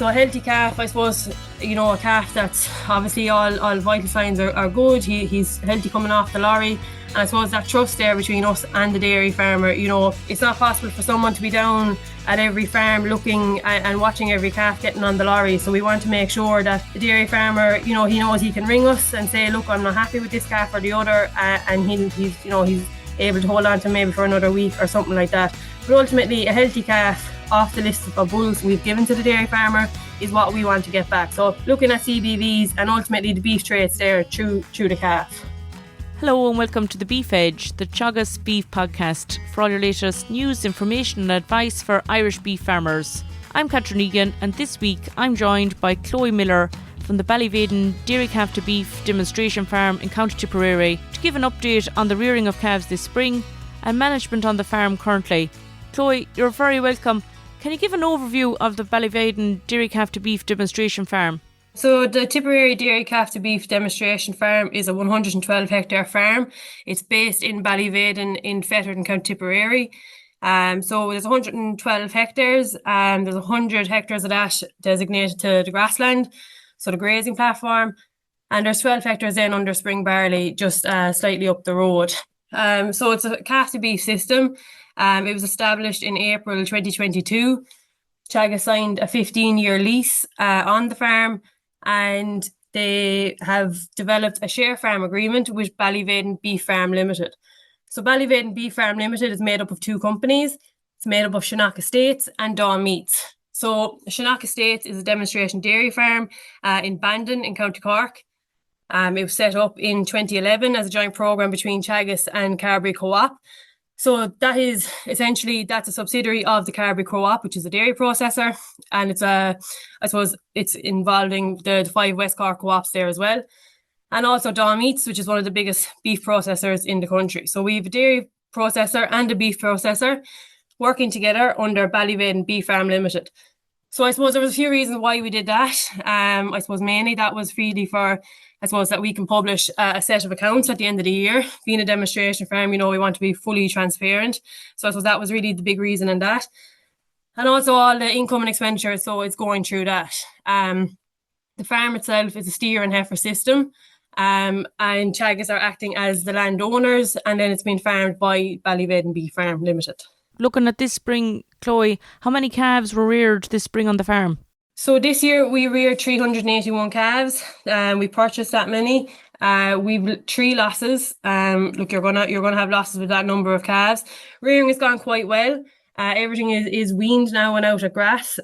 So a healthy calf, I suppose, a calf that's obviously all vital signs are good. He's healthy coming off the lorry. And I suppose that trust there between us and the dairy farmer, it's not possible for someone to be down at every farm looking and watching every calf getting on the lorry. So we want to make sure that the dairy farmer, he knows he can ring us and say, look, I'm not happy with this calf or the other, and he's able to hold on to maybe for another week or something like that. But ultimately, a healthy calf off the list of bulls we've given to the dairy farmer is what we want to get back. So looking at CBVs and ultimately the beef traits there through the calf. Hello and welcome to the Beef Edge, the Teagasc Beef podcast for all your latest news, information and advice for Irish beef farmers. I'm Catherine Egan and this week I'm joined by Chloe Millar from the Ballyvaden Dairy Calf to Beef demonstration farm in County Tipperary to give an update on the rearing of calves this spring and management on the farm currently. Chloe, you're very welcome. Can you give an overview of the Ballyvaden Dairy Calf to Beef demonstration farm? So the Tipperary Dairy Calf to Beef demonstration farm is a 112 hectare farm. It's based in Ballyvaden in Fethard in County Tipperary. So there's 112 hectares and there's 100 hectares of that designated to the grassland, so the grazing platform. And there's 12 hectares then under spring barley just slightly up the road. So it's a calf to beef system. It was established in April 2022. Teagasc signed a 15-year lease on the farm, and they have developed a share farm agreement with Ballyvaden Beef Farm Limited. So Ballyvaden Beef Farm Limited is made up of two companies. It's made up of Teagasc Estates and Dawn Meats. So Teagasc Estates is a demonstration dairy farm in Bandon in County Cork. It was set up in 2011 as a joint programme between Teagasc and Carbery Co-op. So that is essentially, that's a subsidiary of the Carbery Co-op, which is a dairy processor. And it's involving the 5 West Cork co-ops there as well. And also Dawn Meats, which is one of the biggest beef processors in the country. So we have a dairy processor and a beef processor working together under Ballyvaden Beef Farm Limited. So I suppose there was a few reasons why we did that. I suppose mainly that was really for, that we can publish a set of accounts at the end of the year. Being a demonstration farm, we want to be fully transparent. So I suppose that was really the big reason in that. And also all the income and expenditure, so it's going through that. The farm itself is a steer and heifer system. And Teagasc are acting as the landowners, and then it's been farmed by Ballyvaden Beef Farm Limited. Looking at this spring, Chloe, how many calves were reared this spring on the farm? So this year we reared 381 calves. We purchased that many. We've 3 losses. Look, you're gonna have losses with that number of calves. Rearing has gone quite well. Everything is weaned now and out of grass.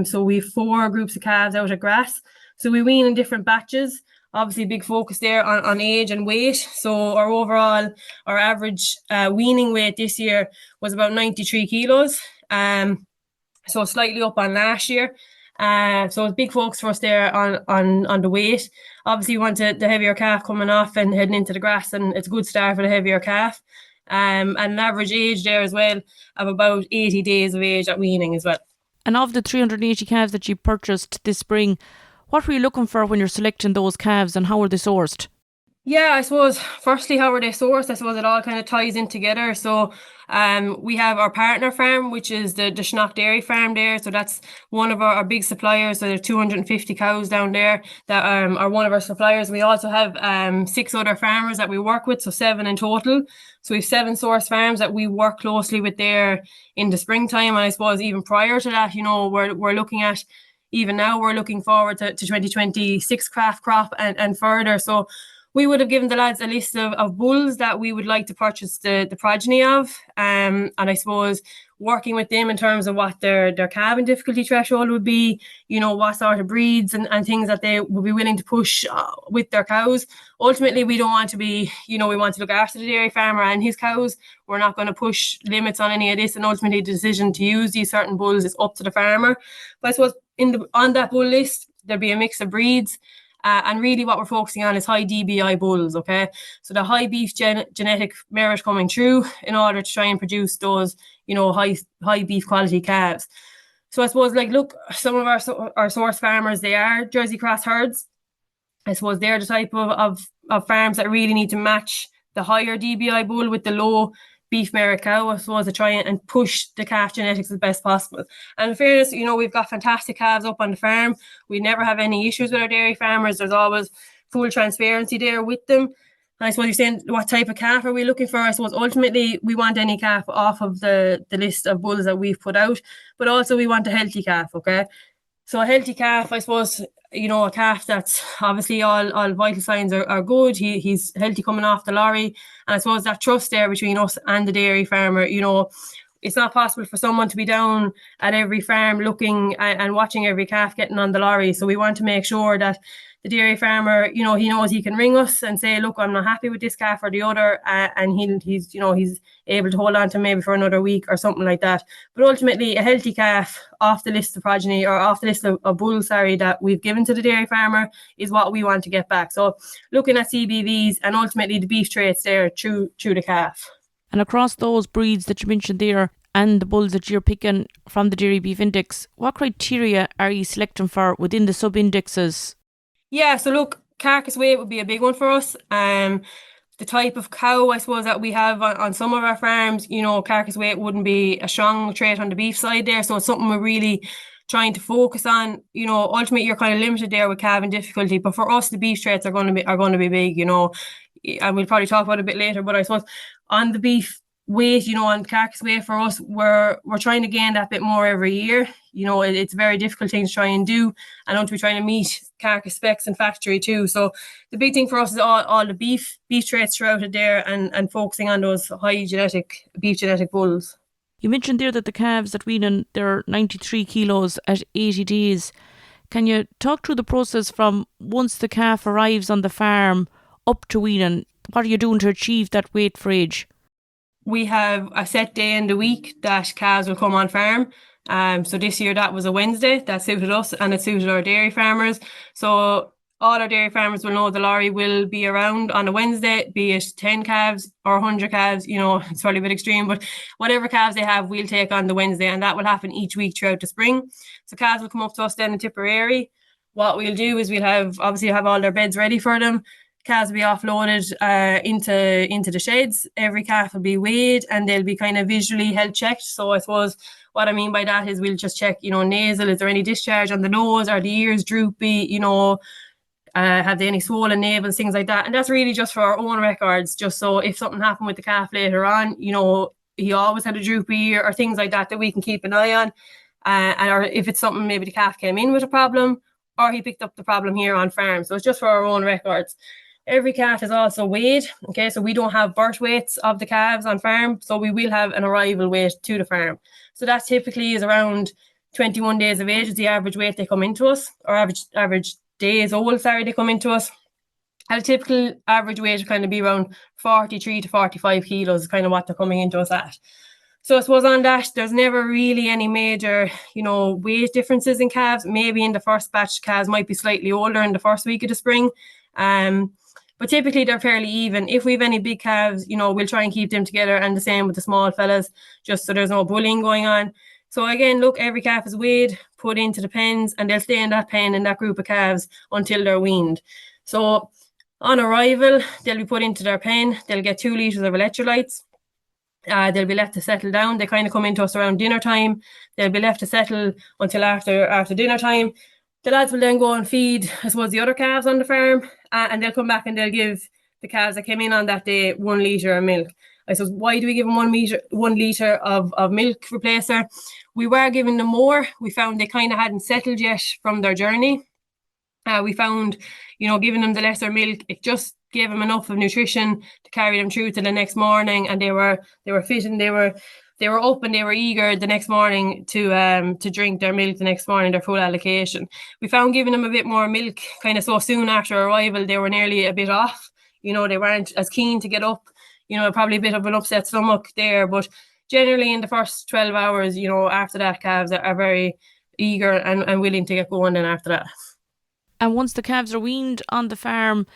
So we have 4 groups of calves out of grass. So we wean in different batches. Obviously, big focus there on age and weight. So our average weaning weight this year was about 93 kilos. So slightly up on last year. So it's big focus for us there on the weight. Obviously, you want the heavier calf coming off and heading into the grass, and it's a good start for the heavier calf. And an average age there as well of about 80 days of age at weaning as well. And of the 380 calves that you purchased this spring, what were you looking for when you're selecting those calves and how were they sourced? Yeah, I suppose, firstly, how were they sourced? I suppose it all kind of ties in together. So we have our partner farm, which is the Teagasc Dairy Farm there. So that's one of our big suppliers. So there's 250 cows down there that are one of our suppliers. We also have 6 other farmers that we work with, so 7 in total. So we have 7 source farms that we work closely with there in the springtime. And I suppose even prior to that, we're looking at, even now we're looking forward to 2026 calf crop and further. So we would have given the lads a list of bulls that we would like to purchase the progeny of. And I suppose working with them in terms of what their calving difficulty threshold would be, what sort of breeds and things that they would be willing to push with their cows. Ultimately, we don't want to be, we want to look after the dairy farmer and his cows. We're not going to push limits on any of this. And ultimately, the decision to use these certain bulls is up to the farmer. But I suppose on that bull list, there'll be a mix of breeds. And really what we're focusing on is high DBI bulls, okay? So the high beef genetic merit coming through in order to try and produce those, high beef quality calves. So I suppose, some of our source farmers, they are Jersey cross herds. I suppose they're the type of farms that really need to match the higher DBI bull with the low beef mare cow, I suppose, to try and push the calf genetics as best possible. And in fairness, we've got fantastic calves up on the farm. We never have any issues with our dairy farmers. There's always full transparency there with them. And I suppose you're saying, what type of calf are we looking for? I suppose ultimately we want any calf off of the list of bulls that we've put out, but also we want a healthy calf, okay? So a healthy calf, I suppose, a calf that's obviously all vital signs are good. He's healthy coming off the lorry. And I suppose that trust there between us and the dairy farmer, it's not possible for someone to be down at every farm looking and watching every calf getting on the lorry. So we want to make sure that the dairy farmer, he knows he can ring us and say, look, I'm not happy with this calf or the other, and he's able to hold on to maybe for another week or something like that. But ultimately, a healthy calf off the list of progeny, or off the list of bulls, that we've given to the dairy farmer is what we want to get back. So looking at CBVs and ultimately the beef traits there through the calf. And across those breeds that you mentioned there and the bulls that you're picking from the Dairy Beef Index, what criteria are you selecting for within the sub-indexes? Yeah, so look, carcass weight would be a big one for us. The type of cow, I suppose, that we have on some of our farms, carcass weight wouldn't be a strong trait on the beef side there. So it's something we're really trying to focus on. Ultimately you're kind of limited there with calving difficulty, but for us the beef traits are going to be big, and we'll probably talk about it a bit later. But I suppose on the beef weight, on carcass weight for us, we're trying to gain that bit more every year. It's a very difficult thing to try and do, and ultimately trying to meet carcass specs in factory too. So the big thing for us is all the beef traits throughout it there, and focusing on those high beef genetic bulls. You mentioned there that the calves that wean, they're 93 kilos at 80 days. Can you talk through the process from once the calf arrives on the farm up to weaning? What are you doing to achieve that weight for age? We have a set day in the week that calves will come on farm. So this year that was a Wednesday. That suited us and it suited our dairy farmers. So all our dairy farmers will know the lorry will be around on a Wednesday, be it 10 calves or 100 calves. It's probably a bit extreme, but whatever calves they have, we'll take on the Wednesday, and that will happen each week throughout the spring. So calves will come up to us then in Tipperary. What we'll do is we'll have all their beds ready for them. Calves will be offloaded into the sheds. Every calf will be weighed and they'll be kind of visually health checked. So I suppose what I mean by that is we'll just check, nasal, is there any discharge on the nose? Are the ears droopy? Have they any swollen navels, things like that? And that's really just for our own records, just so if something happened with the calf later on, he always had a droopy ear or things like that we can keep an eye on. Or if it's something, maybe the calf came in with a problem or he picked up the problem here on farm. So it's just for our own records. Every calf is also weighed. Okay, so we don't have birth weights of the calves on farm, so we will have an arrival weight to the farm. So that typically is around 21 days of age is the average weight they come into us, or average days old, they come into us. And a typical average weight would kind of be around 43 to 45 kilos is kind of what they're coming into us at. So I suppose on that, there's never really any major, weight differences in calves. Maybe in the first batch, calves might be slightly older in the first week of the spring. But typically they're fairly even. If we have any big calves, we'll try and keep them together, and the same with the small fellas, just so there's no bullying going on. So again, look, every calf is weighed, put into the pens, and they'll stay in that pen in that group of calves until they're weaned. So on arrival, they'll be put into their pen. They'll get 2 litres of electrolytes. They'll be left to settle down. They kind of come into us around dinner time. They'll be left to settle until after dinner time. The lads will then go and feed, I suppose, the other calves on the farm, and they'll come back and they'll give the calves that came in on that day 1 litre of milk. I suppose, why do we give them 1 litre of milk replacer? We were giving them more. We found they kind of hadn't settled yet from their journey. We found, giving them the lesser milk, it just gave them enough of nutrition to carry them through to the next morning, and they were fit and they were up and they were eager the next morning to drink their milk the next morning, their full allocation. We found giving them a bit more milk kind of so soon after arrival, they were nearly a bit off. They weren't as keen to get up, probably a bit of an upset stomach there. But generally in the first 12 hours, after that, calves are very eager and willing to get going then after that. And once the calves are weaned on the farm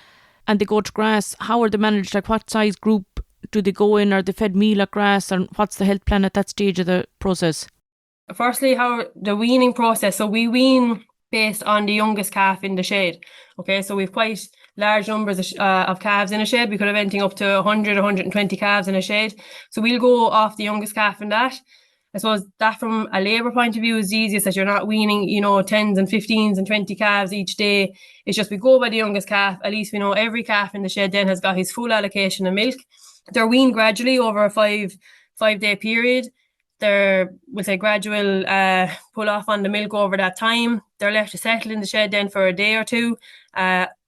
and they go to grass, how are they managed? Like, what size group do they go in? Are they fed meal at grass? And what's the health plan at that stage of the process? Firstly, how the weaning process. So we wean based on the youngest calf in the shed. Okay, so we've quite large numbers of calves in a shed. We could have anything up to 100, 120 calves in a shed. So we'll go off the youngest calf in that. I suppose that from a labour point of view is the easiest, that you're not weaning, 10s and 15s and 20 calves each day. It's just we go by the youngest calf. At least we know every calf in the shed then has got his full allocation of milk. They're weaned gradually over a five-day period. They're with a gradual pull off on the milk over that time. They're left to settle in the shed then for a day or two.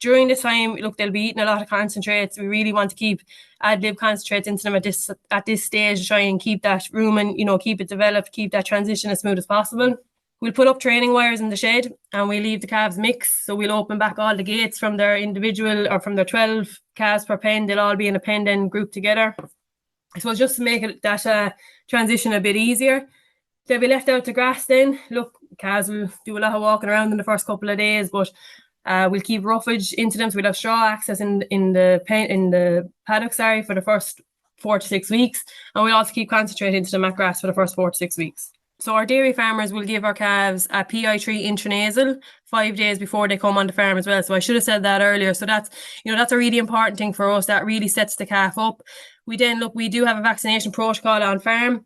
During this time, look, they'll be eating a lot of concentrates. We really want to keep ad lib concentrates into them at this stage to try and keep that room and, keep it developed, keep that transition as smooth as possible. We'll put up training wires in the shed and we leave the calves mix. So we'll open back all the gates from their individual or from their 12 calves per pen. They'll all be in a pen then grouped together. I suppose just to make it that transition a bit easier. They'll be left out to grass then. Look, calves will do a lot of walking around in the first couple of days, but we'll keep roughage into them. So we'll have straw access in the paddock, for the first 4 to 6 weeks. And we'll also keep concentrate into the mat grass for the first 4 to 6 weeks. So our dairy farmers will give our calves a PI3 intranasal 5 days before they come on the farm as well. So I should have said that earlier. So that's a really important thing for us. That really sets the calf up. We do have a vaccination protocol on farm.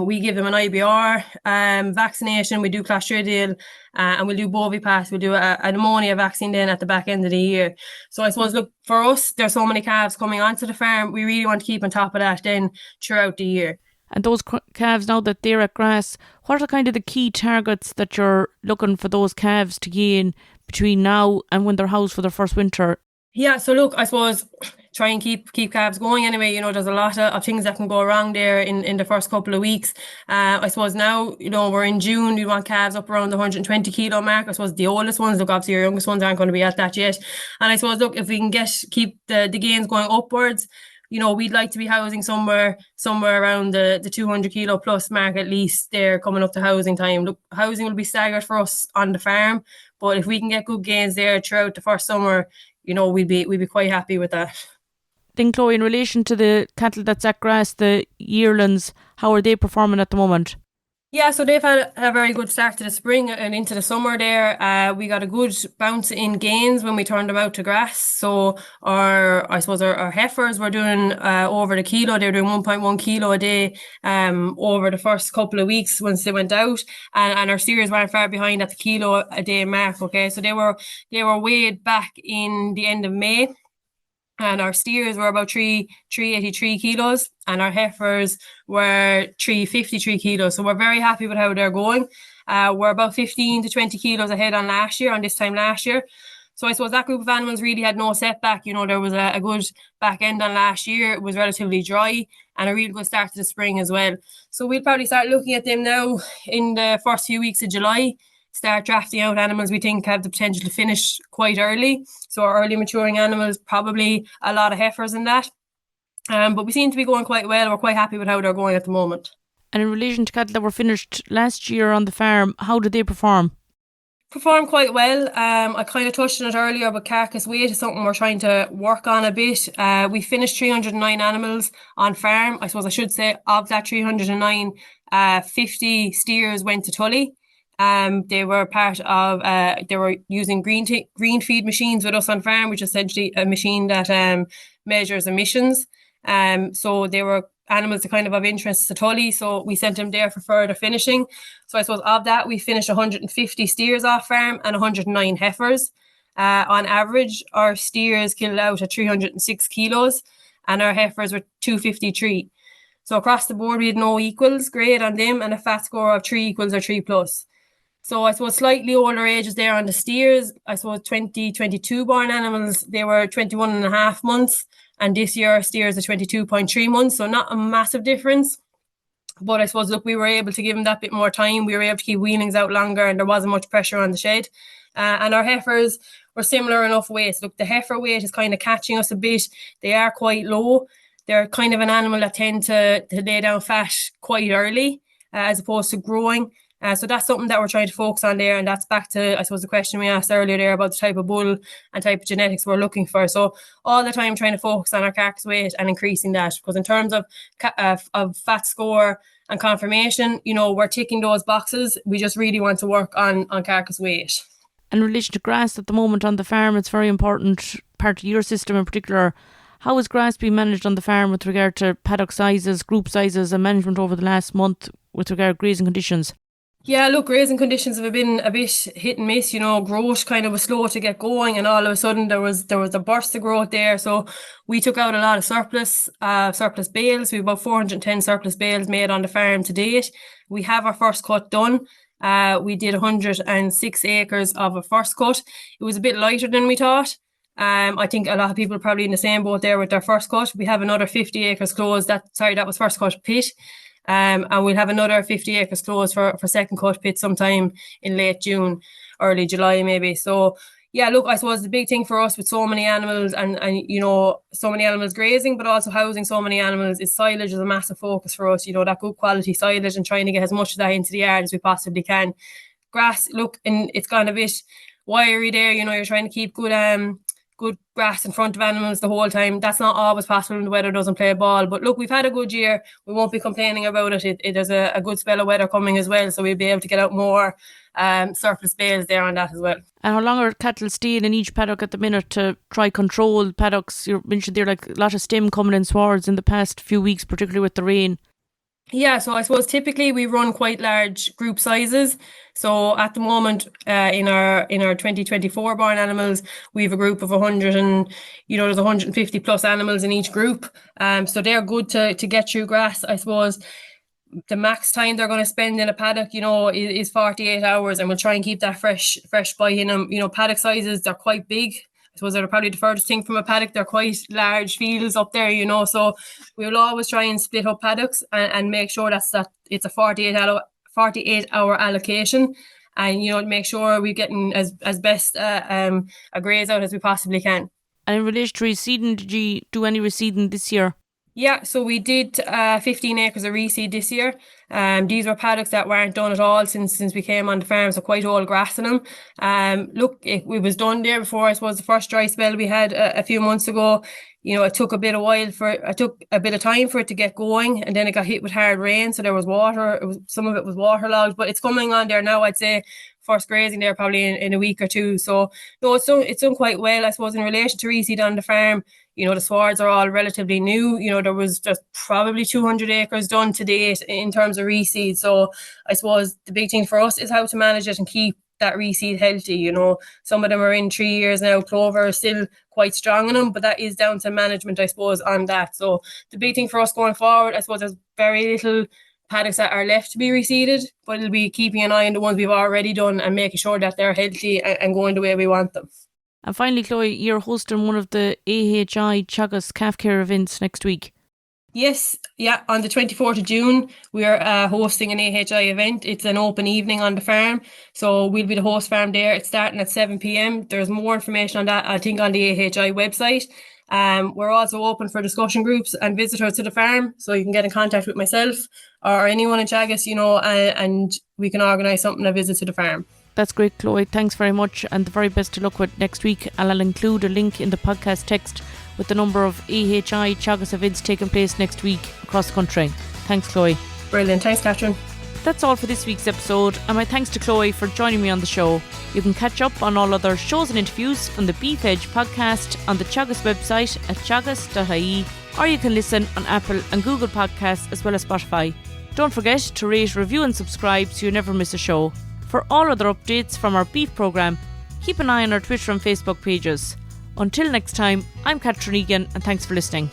We give them an IBR vaccination. We do Clostridial and we'll do Bovipass. We'll do a pneumonia vaccine then at the back end of the year. So I suppose, look, for us, there's so many calves coming onto the farm. We really want to keep on top of that then throughout the year. And those calves, now that they're at grass, what are kind of the key targets that you're looking for those calves to gain between now and when they're housed for their first winter? Yeah, so look, I suppose try and keep calves going anyway. There's a lot of things that can go wrong there in the first couple of weeks. I suppose now, we're in June, we want calves up around the 120 kilo mark. I suppose the oldest ones, look, obviously your youngest ones aren't going to be at that yet. And I suppose, look, if we can keep the gains going upwards, we'd like to be housing somewhere around the 200 kilo plus mark at least there coming up to housing time. Look, housing will be staggered for us on the farm, but if we can get good gains there throughout the first summer, we'd be quite happy with that. Then Chloe, in relation to the cattle that's at grass, the yearlings, how are they performing at the moment? Yeah, so they've had a very good start to the spring and into the summer there. We got a good bounce in gains when we turned them out to grass. So our heifers were doing over the kilo. They were doing 1.1 kilo a day over the first couple of weeks once they went out. And our steers weren't far behind at the kilo a day mark. Okay, so they were weighed back in the end of May. And our steers were about 383 kilos and our heifers were 353 kilos. So we're very happy with how they're going. We're about 15 to 20 kilos ahead on this time last year. So I suppose that group of animals really had no setback. There was a good back end on last year. It was relatively dry and a real good start to the spring as well. So we'll probably start looking at them now in the first few weeks of July. Start drafting out animals we think have the potential to finish quite early. So our early maturing animals, probably a lot of heifers in that. But we seem to be going quite well. We're quite happy with how they're going at the moment. And in relation to cattle that were finished last year on the farm, how did they perform? Perform quite well. I kind of touched on it earlier, but carcass weight is something we're trying to work on a bit. We finished 309 animals on farm. I suppose I should say of that 309, 50 steers went to Tully. They were part of, they were using green feed machines with us on farm, which is essentially a machine that measures emissions. So they were animals that kind of interest to Tully, so we sent them there for further finishing. So I suppose of that, we finished 150 steers off farm and 109 heifers. On average, our steers killed out at 306 kilos and our heifers were 253. So across the board, we had no equals grade on them and a fat score of 3 equals or 3 plus. So I suppose slightly older ages there on the steers. I suppose 2022 born animals, they were 21 and a half months. And this year our steers are 22.3 months. So not a massive difference. But I suppose, look, we were able to give them that bit more time. We were able to keep weanings out longer and there wasn't much pressure on the shed. And our heifers were similar enough weights. Look, the heifer weight is kind of catching us a bit. They are quite low. They're kind of an animal that tend to lay down fat quite early as opposed to growing. So that's something that we're trying to focus on there. And that's back to, I suppose, the question we asked earlier there about the type of bull and type of genetics we're looking for. So all the time trying to focus on our carcass weight and increasing that. Because in terms of fat score and conformation, we're ticking those boxes. We just really want to work on carcass weight. In relation to grass at the moment on the farm, it's a very important part of your system in particular. How is grass being managed on the farm with regard to paddock sizes, group sizes and management over the last month with regard to grazing conditions? Yeah, look, grazing conditions have been a bit hit and miss. Growth kind of was slow to get going, and all of a sudden there was a burst of growth there. So we took out a lot of surplus bales. We have about 410 surplus bales made on the farm to date. We have our first cut done. We did 106 acres of a first cut. It was a bit lighter than we thought. I think a lot of people are probably in the same boat there with their first cut. We have another 50 acres closed. That was first cut pit. And we'll have another 50 acres closed for second cut pit sometime in late June, early July maybe. So yeah, look, I suppose the big thing for us with so many animals and so many animals grazing, but also housing so many animals, is silage is a massive focus for us. That good quality silage and trying to get as much of that into the yard as we possibly can. Grass, look, and it's gone a bit wiry there. You're trying to keep good grass in front of animals the whole time. That's not always possible when the weather doesn't play ball. But look, we've had a good year. We won't be complaining about it. There's a good spell of weather coming as well, so we'll be able to get out more surplus bales there on that as well. And how long are cattle staying in each paddock at the minute to try control paddocks? You mentioned there like a lot of stem coming in swards in the past few weeks, particularly with the rain. Yeah, so I suppose typically we run quite large group sizes. So at the moment, in our 2024 barn animals, we have a group of 100 and there's 150 plus animals in each group. So they're good to get through grass. I suppose the max time they're going to spend in a paddock, is 48 hours, and we'll try and keep that fresh by in them. Paddock sizes, they're quite big. I suppose they're probably the furthest thing from a paddock. They're quite large fields up there, so we'll always try and split up paddocks and make sure that it's a 48 hour allocation, and make sure we're getting as best a graze out as we possibly can. And in relation to reseeding, did you do any reseeding this year? Yeah, so we did 15 acres of reseed this year. These were paddocks that weren't done at all since we came on the farm, so quite old grass in them. Look, it was done there before, I suppose, the first dry spell we had a few months ago. It took a bit of time for it to get going, and then it got hit with hard rain, so there was water. Some of it was waterlogged, but it's coming on there now. I'd say first grazing there probably in a week or two. So no, it's done quite well, I suppose, in relation to reseed on the farm. The swards are all relatively new. There was just probably 200 acres done to date in terms of reseed. So I suppose the big thing for us is how to manage it and keep that reseed healthy. Some of them are in 3 years now. Clover is still quite strong in them, but that is down to management, I suppose, on that. So the big thing for us going forward, I suppose, there's very little paddocks that are left to be reseeded, but it'll be keeping an eye on the ones we've already done and making sure that they're healthy and going the way we want them. And finally, Chloe, you're hosting one of the AHI Teagasc calf care events next week. Yes, yeah, on the 24th of June, we're hosting an AHI event. It's an open evening on the farm, so we'll be the host farm there. It's starting at 7 p.m. There's more information on that, I think, on the AHI website. We're also open for discussion groups and visitors to the farm, so you can get in contact with myself or anyone in Teagasc, and we can organise something, a visit to the farm. That's great, Chloe. Thanks very much, and the very best to luck with next week. I'll include a link in the podcast text with the number of AHI Teagasc events taking place next week across the country. Thanks, Chloe. Brilliant. Thanks, Catherine. That's all for this week's episode, and my thanks to Chloe for joining me on the show. You can catch up on all other shows and interviews from the Beef Edge podcast on the Teagasc website at teagasc.ie, or you can listen on Apple and Google Podcasts as well as Spotify. Don't forget to rate, review and subscribe so you never miss a show. For all other updates from our beef programme, keep an eye on our Twitter and Facebook pages. Until next time, I'm Catherine Egan, and thanks for listening.